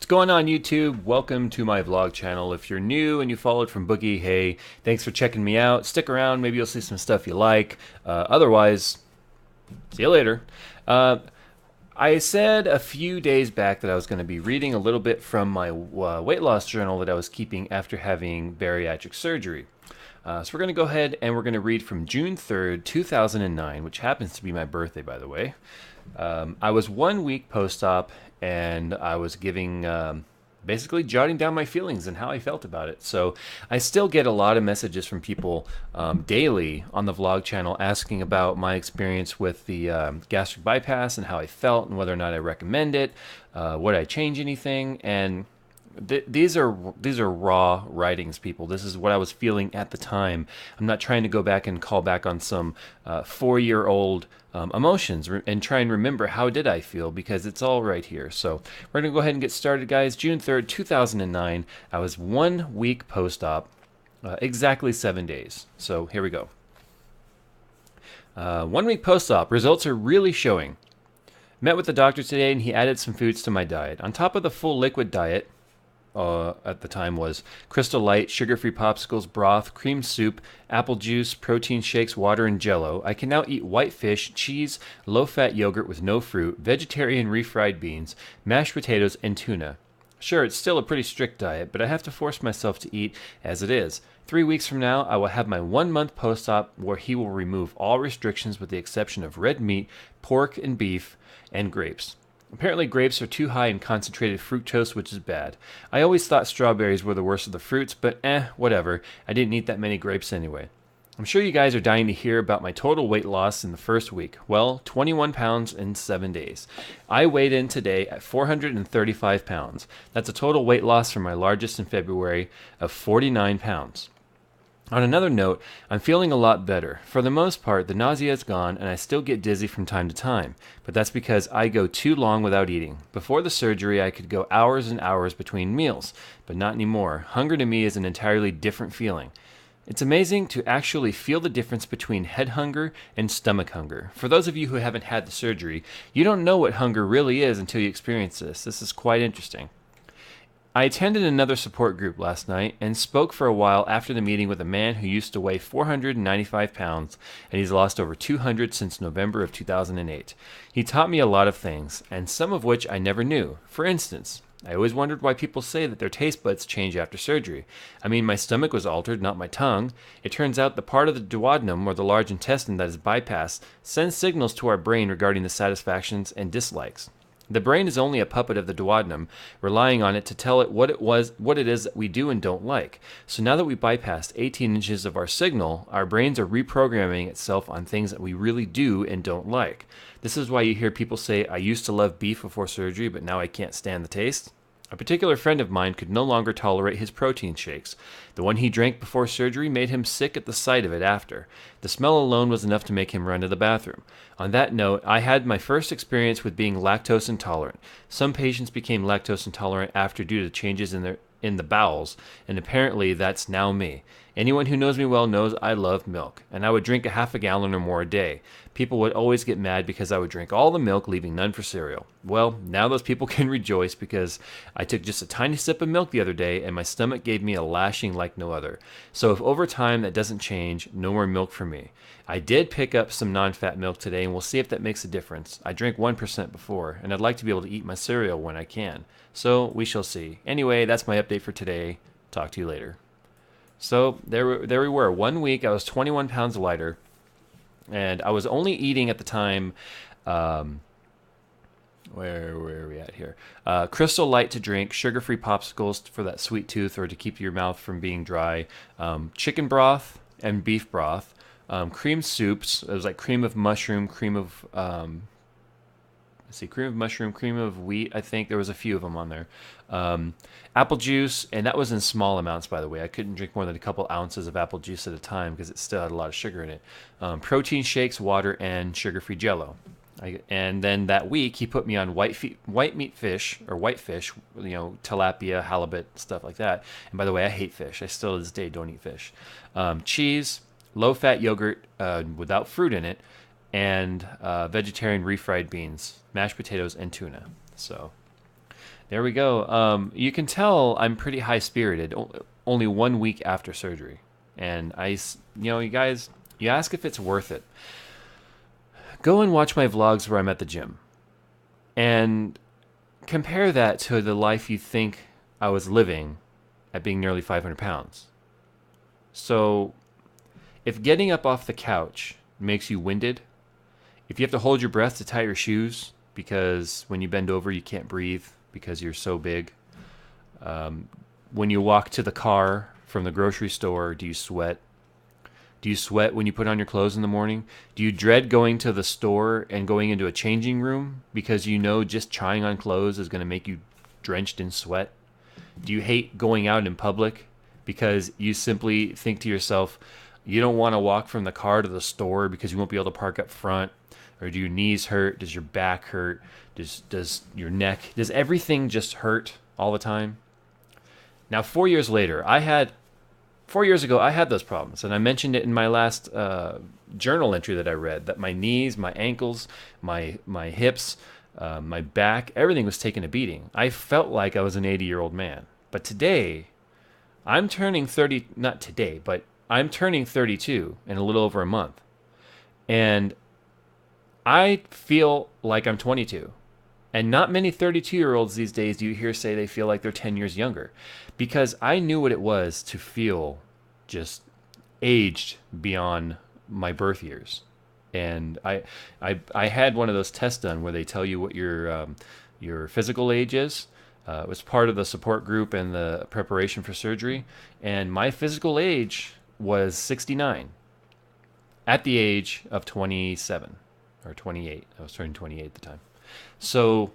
What's going on, YouTube? Welcome to my vlog channel. If you're new and you followed from Boogie, hey, thanks for checking me out. Stick around, maybe you'll see some stuff you like. Otherwise, see you later. I said a few days back that I was going to be reading a little bit from my weight loss journal that I was keeping after having bariatric surgery. So we're going to go ahead and we're going to read from June 3rd, 2009, which happens to be my birthday, by the way. I was 1 week post-op, and I was giving, basically jotting down my feelings and how I felt about it. So I still get a lot of messages from people daily on the vlog channel asking about my experience with the gastric bypass and how I felt and whether or not I recommend it, would I change anything, and these are raw writings, people. This is what I was feeling at the time. I'm not trying to go back and call back on some 4-year-old emotions and try and remember how did I feel, because it's all right here. So we're going to go ahead and get started, guys. June 3rd, 2009. I was 1 week post-op, exactly 7 days. So here we go. 1 week post-op. Results are really showing. Met with the doctor today, and he added some foods to my diet. On top of the full liquid diet, at the time was Crystal Light, sugar-free popsicles, broth, cream soup, apple juice, protein shakes, water, and Jell-O. I can now eat white fish, cheese, low-fat yogurt with no fruit, vegetarian refried beans, mashed potatoes, and tuna. Sure, it's still a pretty strict diet, but I have to force myself to eat as it is. 3 weeks from now, I will have my 1 month post-op where he will remove all restrictions with the exception of red meat, pork and beef, and grapes. Apparently grapes are too high in concentrated fructose, which is bad. I always thought strawberries were the worst of the fruits, but whatever. I didn't eat that many grapes anyway. I'm sure you guys are dying to hear about my total weight loss in the first week. Well, 21 pounds in 7 days. I weighed in today at 435 pounds. That's a total weight loss from my largest in February of 49 pounds. On another note, I'm feeling a lot better. For the most part, the nausea is gone, and I still get dizzy from time to time, but that's because I go too long without eating. Before the surgery, I could go hours and hours between meals, but not anymore. Hunger to me is an entirely different feeling. It's amazing to actually feel the difference between head hunger and stomach hunger. For those of you who haven't had the surgery, you don't know what hunger really is until you experience this. This is quite interesting. I attended another support group last night and spoke for a while after the meeting with a man who used to weigh 495 pounds, and he's lost over 200 since November of 2008. He taught me a lot of things, and some of which I never knew. For instance, I always wondered why people say that their taste buds change after surgery. I mean, my stomach was altered, not my tongue. It turns out the part of the duodenum, or the large intestine that is bypassed, sends signals to our brain regarding the satisfactions and dislikes. The brain is only a puppet of the duodenum, relying on it to tell it what it is that we do and don't like. So now that we bypassed 18 inches of our signal, our brains are reprogramming itself on things that we really do and don't like. This is why you hear people say, I used to love beef before surgery, but now I can't stand the taste. A particular friend of mine could no longer tolerate his protein shakes. The one he drank before surgery made him sick at the sight of it after. The smell alone was enough to make him run to the bathroom. On that note, I had my first experience with being lactose intolerant. Some patients became lactose intolerant after due to changes in the bowels, and apparently that's now me. Anyone who knows me well knows I love milk, and I would drink a half a gallon or more a day. People would always get mad because I would drink all the milk, leaving none for cereal. Well, now those people can rejoice because I took just a tiny sip of milk the other day, and my stomach gave me a lashing like no other. So if over time that doesn't change, no more milk for me. I did pick up some non-fat milk today, and we'll see if that makes a difference. I drank 1% before, and I'd like to be able to eat my cereal when I can. So we shall see. Anyway, that's my update for today. Talk to you later. So there we were. 1 week, I was 21 pounds lighter, and I was only eating at the time, where are we at here? Crystal Light to drink, sugar-free popsicles for that sweet tooth or to keep your mouth from being dry, chicken broth and beef broth, cream soups. It was like cream of mushroom, cream of mushroom, cream of wheat. I think there was a few of them on there. Apple juice, and that was in small amounts, by the way. I couldn't drink more than a couple ounces of apple juice at a time because it still had a lot of sugar in it. Protein shakes, water, and sugar-free Jell-O. And then that week, he put me on white meat fish, or white fish, tilapia, halibut, stuff like that. And by the way, I hate fish. I still to this day don't eat fish. Cheese, low-fat yogurt without fruit in it, and vegetarian refried beans, mashed potatoes, and tuna. So There we go. You can tell I'm pretty high spirited. Only 1 week after surgery, and you guys, you ask if it's worth it. Go and watch my vlogs where I'm at the gym, and compare that to the life you think I was living at being nearly 500 pounds. So, if getting up off the couch makes you winded, if you have to hold your breath to tie your shoes because when you bend over you can't breathe because you're so big, when you walk to the car from the grocery store, do you sweat? Do you sweat when you put on your clothes in the morning? Do you dread going to the store and going into a changing room because you know just trying on clothes is going to make you drenched in sweat? Do you hate going out in public because you simply think to yourself, you don't want to walk from the car to the store because you won't be able to park up front? Or do your knees hurt? Does your back hurt? Does your neck, does everything just hurt all the time? Now, 4 years later, 4 years ago, I had those problems, and I mentioned it in my last journal entry that I read, that my knees, my ankles, my hips, my back, everything was taking a beating. I felt like I was an 80-year-old man. But today, I'm turning 30, not today, but I'm turning 32 in a little over a month. And I feel like I'm 22. And not many 32-year-olds these days do you hear say they feel like they're 10 years younger. Because I knew what it was to feel just aged beyond my birth years. And I had one of those tests done where they tell you what your physical age is. It was part of the support group and the preparation for surgery. And my physical age was 69 at the age of 27 or 28. I was turning 28 at the time. So,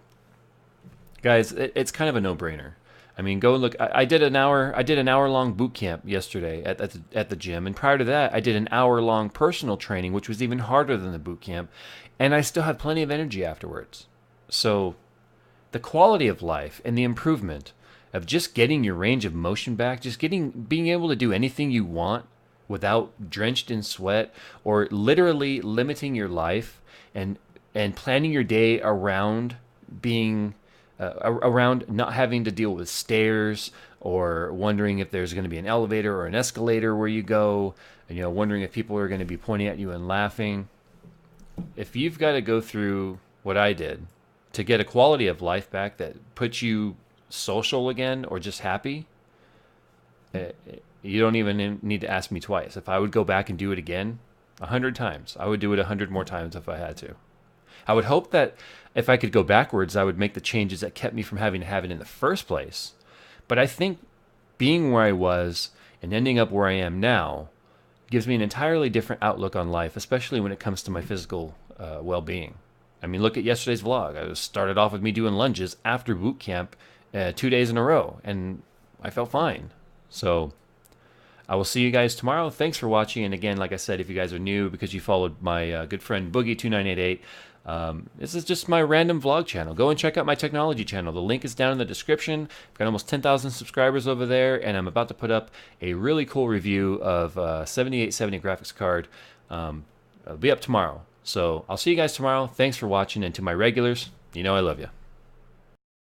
guys, it's kind of a no-brainer. I mean, go and look. I did an hour-long boot camp yesterday at the gym, and prior to that, I did an hour-long personal training, which was even harder than the boot camp, and I still had plenty of energy afterwards. So, the quality of life and the improvement of just getting your range of motion back, being able to do anything you want without drenched in sweat, or literally limiting your life and planning your day around being around not having to deal with stairs or wondering if there's going to be an elevator or an escalator where you go, and wondering if people are going to be pointing at you and laughing. If you've got to go through what I did to get a quality of life back that puts you social again or just happy, you don't even need to ask me twice. If I would go back and do it again 100 times, I would do it 100 more times if I had to. I would hope that if I could go backwards, I would make the changes that kept me from having to have it in the first place. But I think being where I was and ending up where I am now gives me an entirely different outlook on life, especially when it comes to my physical well-being. I mean, look at yesterday's vlog. I started off with me doing lunges after boot camp 2 days in a row, and I felt fine. So I will see you guys tomorrow. Thanks for watching. And again, like I said, if you guys are new because you followed my good friend Boogie2988, this is just my random vlog channel. Go and check out my technology channel. The link is down in the description. I've got almost 10,000 subscribers over there, and I'm about to put up a really cool review of 7870 graphics card. It'll be up tomorrow. So I'll see you guys tomorrow. Thanks for watching, and to my regulars, I love you.